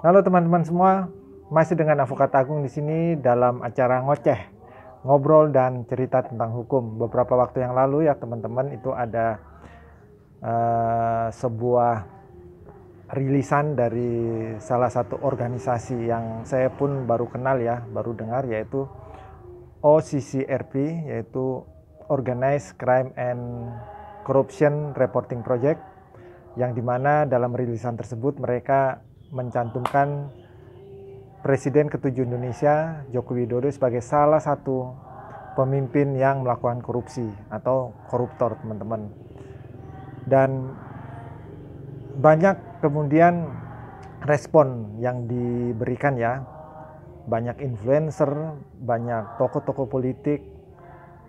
Halo teman-teman semua, masih dengan Avokat Agung di sini dalam acara ngoceh, ngobrol dan cerita tentang hukum. Beberapa waktu yang lalu ya teman-teman itu ada sebuah rilisan dari salah satu organisasi yang saya pun baru kenal ya, baru dengar, yaitu OCCRP, yaitu Organized Crime and Corruption Reporting Project, yang dimana dalam rilisan tersebut mereka mencantumkan Presiden ke-7 Indonesia Joko Widodo sebagai salah satu pemimpin yang melakukan korupsi atau koruptor, teman-teman. Dan banyak kemudian respon yang diberikan ya, banyak influencer, banyak tokoh-tokoh politik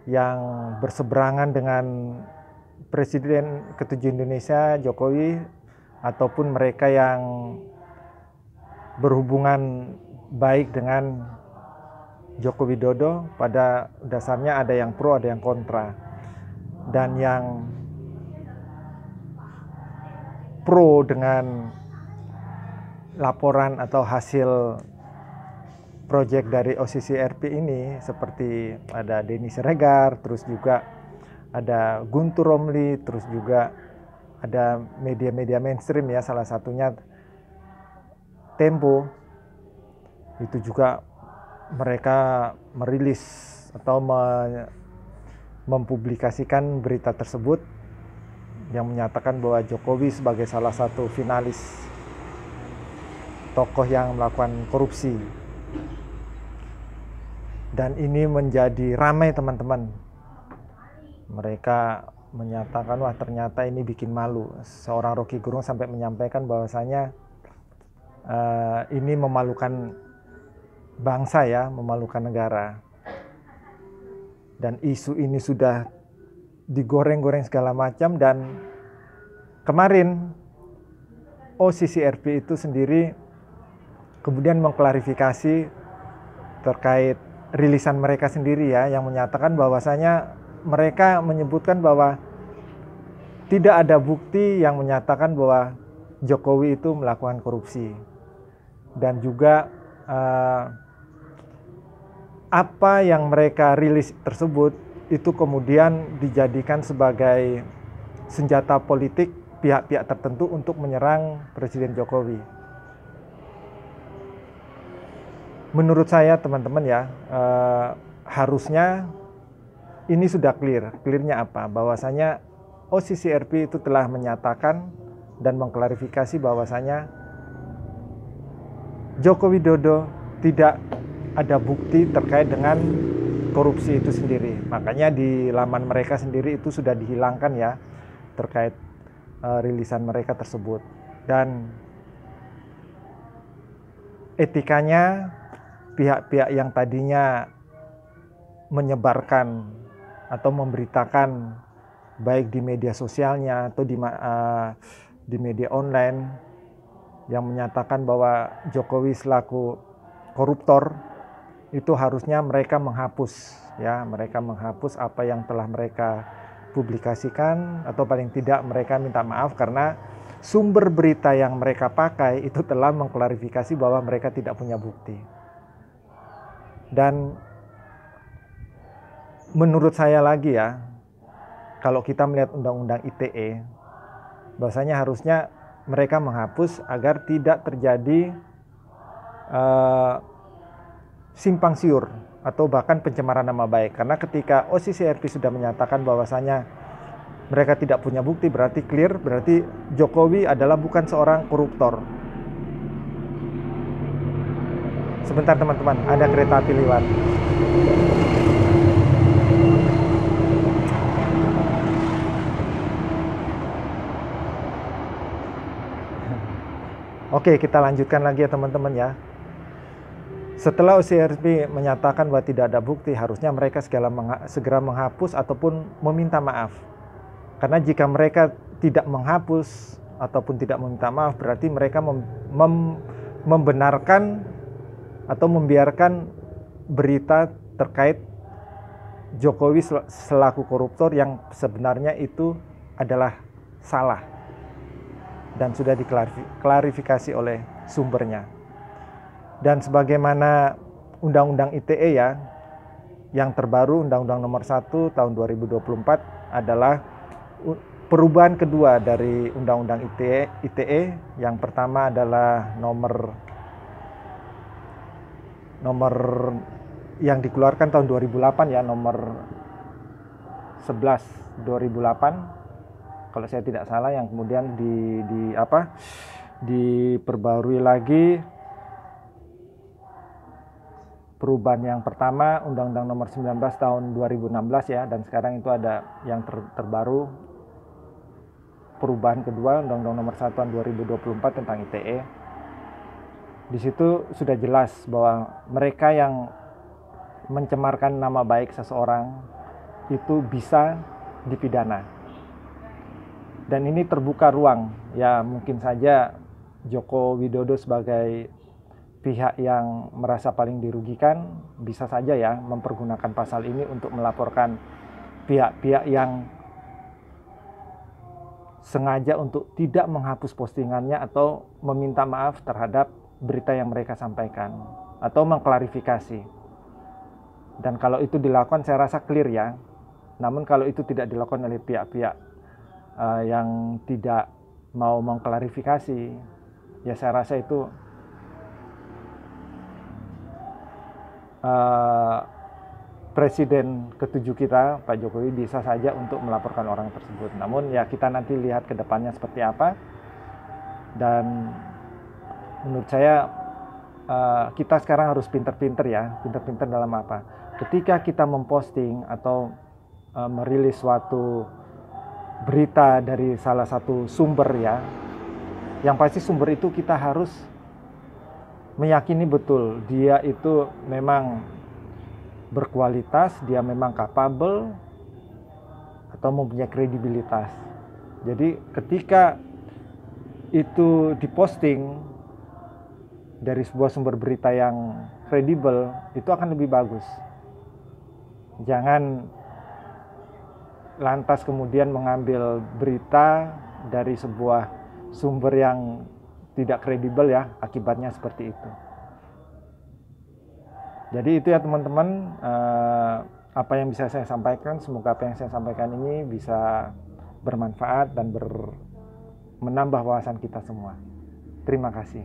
yang berseberangan dengan Presiden ke-7 Indonesia Jokowi, ataupun mereka yang berhubungan baik dengan Joko Widodo. Pada dasarnya ada yang pro, ada yang kontra. Dan yang pro dengan laporan atau hasil proyek dari OCCRP ini seperti ada Denny Siregar, terus juga ada Guntur Romli, terus juga ada media-media mainstream ya, salah satunya Tempo. Itu juga mereka merilis atau mempublikasikan berita tersebut yang menyatakan bahwa Jokowi sebagai salah satu finalis tokoh yang melakukan korupsi. Dan ini menjadi ramai, teman-teman. Mereka menyatakan, wah ternyata ini bikin malu. Seorang Rocky Gerung sampai menyampaikan bahwasanya ini memalukan bangsa ya, memalukan negara. Dan isu ini sudah digoreng-goreng segala macam, dan kemarin OCCRP itu sendiri kemudian mengklarifikasi terkait rilisan mereka sendiri ya, yang menyatakan bahwasanya mereka menyebutkan bahwa tidak ada bukti yang menyatakan bahwa Jokowi itu melakukan korupsi. Dan juga apa yang mereka rilis tersebut itu kemudian dijadikan sebagai senjata politik pihak-pihak tertentu untuk menyerang Presiden Jokowi. Menurut saya, teman-teman ya, harusnya ini sudah clear. Clearnya apa? Bahwasanya OCCRP itu telah menyatakan dan mengklarifikasi bahwasanya Joko Widodo tidak ada bukti terkait dengan korupsi itu sendiri. Makanya di laman mereka sendiri itu sudah dihilangkan ya, terkait rilisan mereka tersebut. Dan etikanya pihak-pihak yang tadinya menyebarkan atau memberitakan baik di media sosialnya atau di media online yang menyatakan bahwa Jokowi selaku koruptor, itu harusnya mereka menghapus ya, mereka menghapus apa yang telah mereka publikasikan, atau paling tidak mereka minta maaf karena sumber berita yang mereka pakai itu telah mengklarifikasi bahwa mereka tidak punya bukti. Dan menurut saya lagi ya, kalau kita melihat undang-undang ITE, bahwasanya harusnya mereka menghapus agar tidak terjadi simpang siur atau bahkan pencemaran nama baik. Karena ketika OCCRP sudah menyatakan bahwasanya mereka tidak punya bukti, berarti clear, berarti Jokowi adalah bukan seorang koruptor. Sebentar teman-teman, ada kereta api lewat. Oke, kita lanjutkan lagi ya teman-teman ya. Setelah OCCRP menyatakan bahwa tidak ada bukti, harusnya mereka segera menghapus ataupun meminta maaf. Karena jika mereka tidak menghapus ataupun tidak meminta maaf, berarti mereka membenarkan atau membiarkan berita terkait Jokowi selaku koruptor yang sebenarnya itu adalah salah dan sudah diklarifikasi oleh sumbernya. Dan sebagaimana Undang-Undang ITE ya, yang terbaru Undang-Undang Nomor 1 tahun 2024 adalah perubahan kedua dari Undang-Undang ITE. Yang pertama adalah nomor yang dikeluarkan tahun 2008 ya, nomor 11 2008 kalau saya tidak salah, yang kemudian diperbarui lagi. Perubahan yang pertama Undang-Undang Nomor 19 tahun 2016 ya, dan sekarang itu ada yang terbaru perubahan kedua Undang-Undang Nomor 1 tahun 2024 tentang ITE. Di situ sudah jelas bahwa mereka yang mencemarkan nama baik seseorang itu bisa dipidana. Dan ini terbuka ruang, ya mungkin saja Joko Widodo sebagai pihak yang merasa paling dirugikan bisa saja ya mempergunakan pasal ini untuk melaporkan pihak-pihak yang sengaja untuk tidak menghapus postingannya atau meminta maaf terhadap berita yang mereka sampaikan atau mengklarifikasi. Dan kalau itu dilakukan saya rasa clear ya. Namun kalau itu tidak dilakukan oleh pihak-pihak yang tidak mau mengklarifikasi, ya saya rasa itu Presiden ke-7 kita, Pak Jokowi, bisa saja untuk melaporkan orang tersebut. Namun ya kita nanti lihat ke depannya seperti apa. Dan menurut saya kita sekarang harus pinter-pinter ya. Pinter-pinter dalam apa? Ketika kita memposting atau merilis suatu berita dari salah satu sumber ya, yang pasti sumber itu kita harus meyakini betul dia itu memang berkualitas, dia memang capable atau mempunyai kredibilitas. Jadi ketika itu diposting dari sebuah sumber berita yang kredibel, itu akan lebih bagus. Jangan lantas kemudian mengambil berita dari sebuah sumber yang tidak kredibel ya, akibatnya seperti itu. Jadi itu ya teman-teman, apa yang bisa saya sampaikan. Semoga apa yang saya sampaikan ini bisa bermanfaat dan menambah wawasan kita semua. Terima kasih.